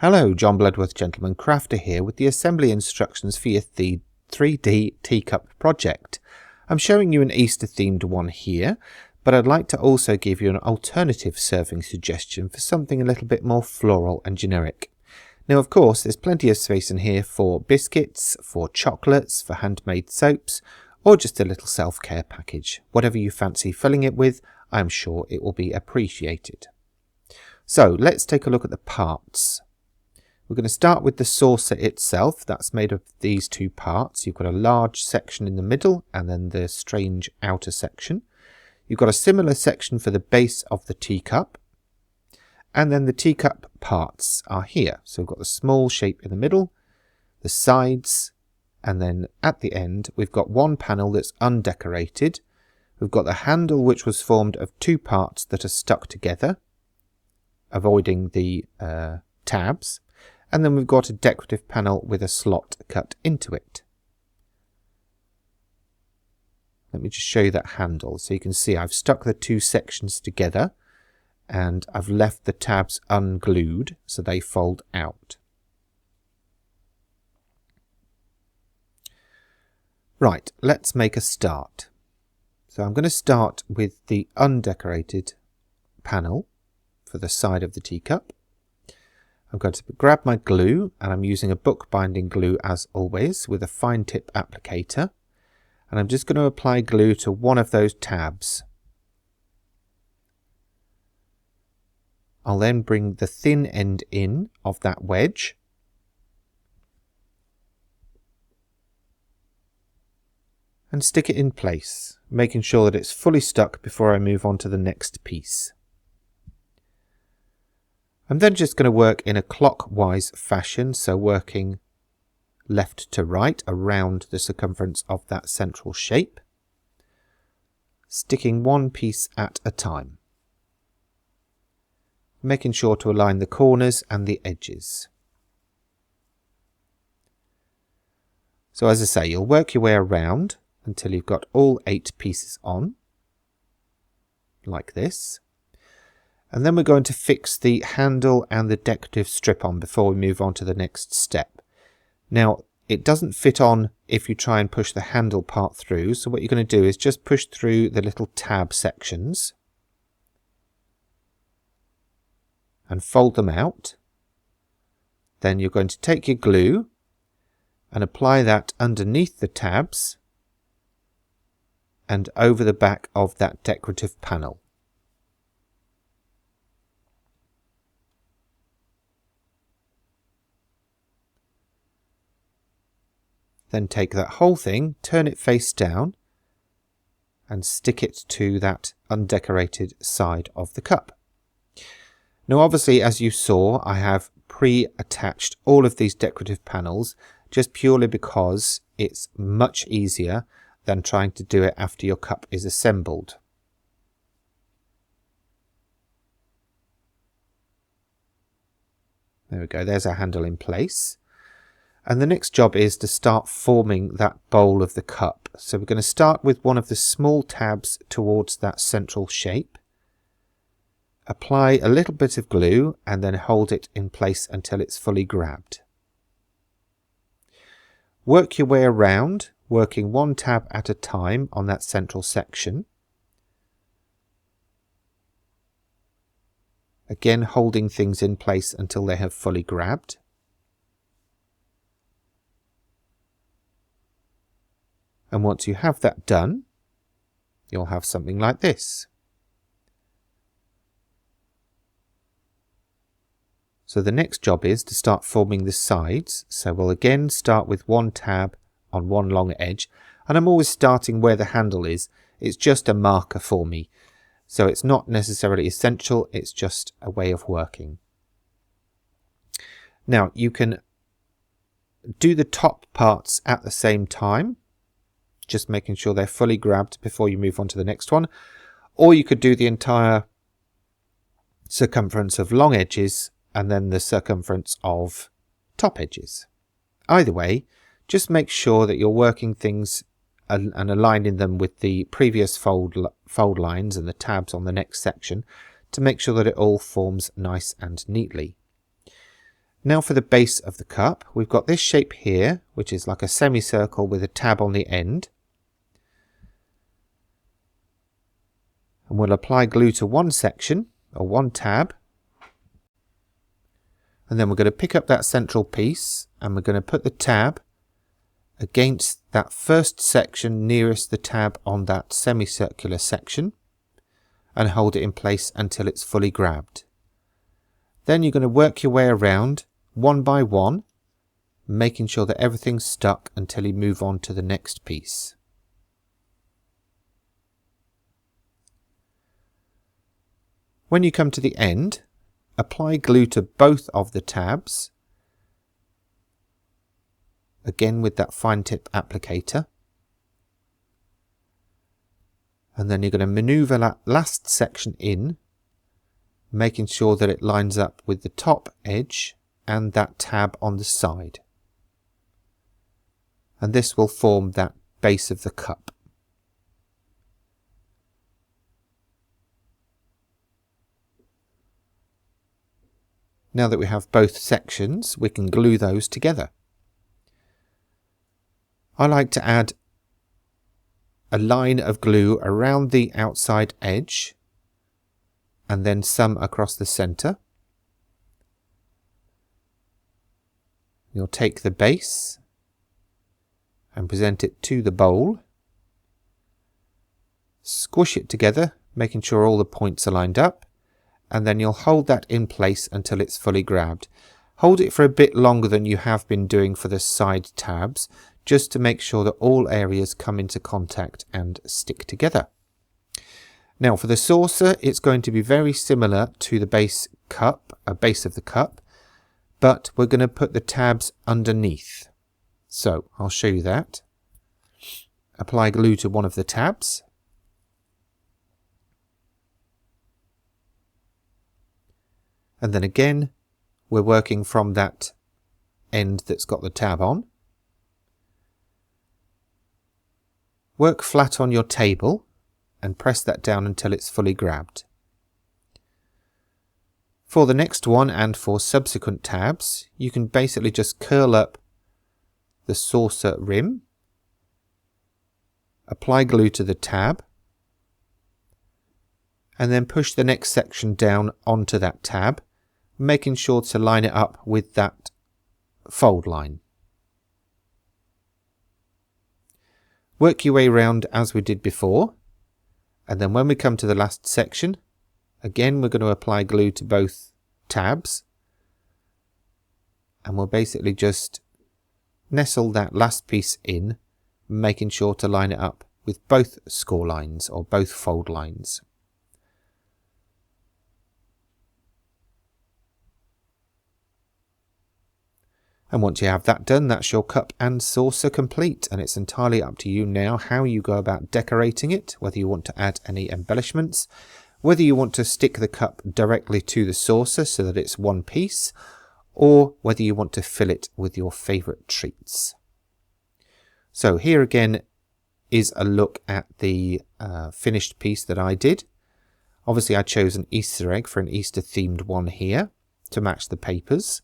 Hello, John Bloodworth Gentleman Crafter here with the assembly instructions for your 3D teacup project. I'm showing you an Easter themed one here, but I'd like to also give you an alternative serving suggestion for something a little bit more floral and generic. Now of course there's plenty of space in here for biscuits, for chocolates, for handmade soaps, or just a little self-care package. Whatever you fancy filling it with, I'm sure it will be appreciated. So let's take a look at the parts. We're going to start with the saucer itself. That's made of these two parts. You've got a large section in the middle and then the strange outer section. You've got a similar section for the base of the teacup. And then the teacup parts are here. So we've got the small shape in the middle, the sides, and then at the end we've got one panel that's undecorated. We've got the handle, which was formed of two parts that are stuck together, avoiding the tabs. And then we've got a decorative panel with a slot cut into it. Let me just show you that handle. So you can see I've stuck the two sections together and I've left the tabs unglued so they fold out. Right, let's make a start. So I'm going to start with the undecorated panel for the side of the teacup. I'm going to grab my glue, and I'm using a bookbinding glue as always with a fine tip applicator, and I'm just going to apply glue to one of those tabs. I'll then bring the thin end in of that wedge and stick it in place, making sure that it's fully stuck before I move on to the next piece. I'm then just going to work in a clockwise fashion, so working left to right around the circumference of that central shape, sticking one piece at a time, making sure to align the corners and the edges. So as I say, you'll work your way around until you've got all 8 pieces on, like this. And then we're going to fix the handle and the decorative strip on before we move on to the next step. Now, it doesn't fit on if you try and push the handle part through, so what you're going to do is just push through the little tab sections and fold them out. Then you're going to take your glue and apply that underneath the tabs and over the back of that decorative panel. Then take that whole thing, turn it face down and stick it to that undecorated side of the cup. Now obviously, as you saw, I have pre-attached all of these decorative panels just purely because it's much easier than trying to do it after your cup is assembled. There we go, there's our handle in place. And the next job is to start forming that bowl of the cup. So we're going to start with one of the small tabs towards that central shape. Apply a little bit of glue and then hold it in place until it's fully grabbed. Work your way around, working one tab at a time on that central section. Again, holding things in place until they have fully grabbed. And once you have that done, you'll have something like this. So the next job is to start forming the sides. So we'll again start with one tab on one long edge. And I'm always starting where the handle is. It's just a marker for me. So it's not necessarily essential. It's just a way of working. Now you can do the top parts at the same time, just making sure they're fully grabbed before you move on to the next one. Or you could do the entire circumference of long edges and then the circumference of top edges. Either way, just make sure that you're working things and aligning them with the previous fold lines and the tabs on the next section to make sure that it all forms nice and neatly. Now for the base of the cup, we've got this shape here, which is like a semicircle with a tab on the end. And we'll apply glue to one section, or one tab. And then we're going to pick up that central piece, and we're going to put the tab against that first section nearest the tab on that semicircular section, and hold it in place until it's fully grabbed. Then you're going to work your way around one by one, making sure that everything's stuck until you move on to the next piece. When you come to the end, apply glue to both of the tabs, again with that fine tip applicator. And then you're going to maneuver that last section in, making sure that it lines up with the top edge and that tab on the side. And this will form that base of the cup. Now that we have both sections, we can glue those together. I like to add a line of glue around the outside edge and then some across the center. You'll take the base and present it to the bowl. Squish it together, making sure all the points are lined up, and then you'll hold that in place until it's fully grabbed. Hold it for a bit longer than you have been doing for the side tabs, just to make sure that all areas come into contact and stick together. Now for the saucer, it's going to be very similar to the base of the cup, but we're going to put the tabs underneath. So I'll show you that. Apply glue to one of the tabs. And then again, we're working from that end that's got the tab on. Work flat on your table and press that down until it's fully grabbed. For the next one and for subsequent tabs, you can basically just curl up the saucer rim, apply glue to the tab, and then push the next section down onto that tab, making sure to line it up with that fold line. Work your way around as we did before, and then when we come to the last section, again we're going to apply glue to both tabs, and we'll basically just nestle that last piece in, making sure to line it up with both score lines or both fold lines. And once you have that done, that's your cup and saucer complete, and it's entirely up to you now how you go about decorating it, whether you want to add any embellishments, whether you want to stick the cup directly to the saucer so that it's one piece, or whether you want to fill it with your favourite treats. So here again is a look at the finished piece that I did. Obviously I chose an Easter egg for an Easter themed one here to match the papers.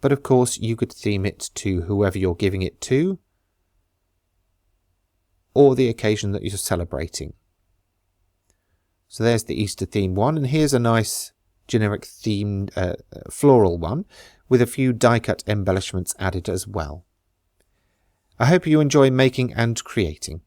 But of course you could theme it to whoever you're giving it to, or the occasion that you're celebrating. So there's the Easter theme one, and here's a nice generic themed floral one with a few die cut embellishments added as well. I hope you enjoy making and creating.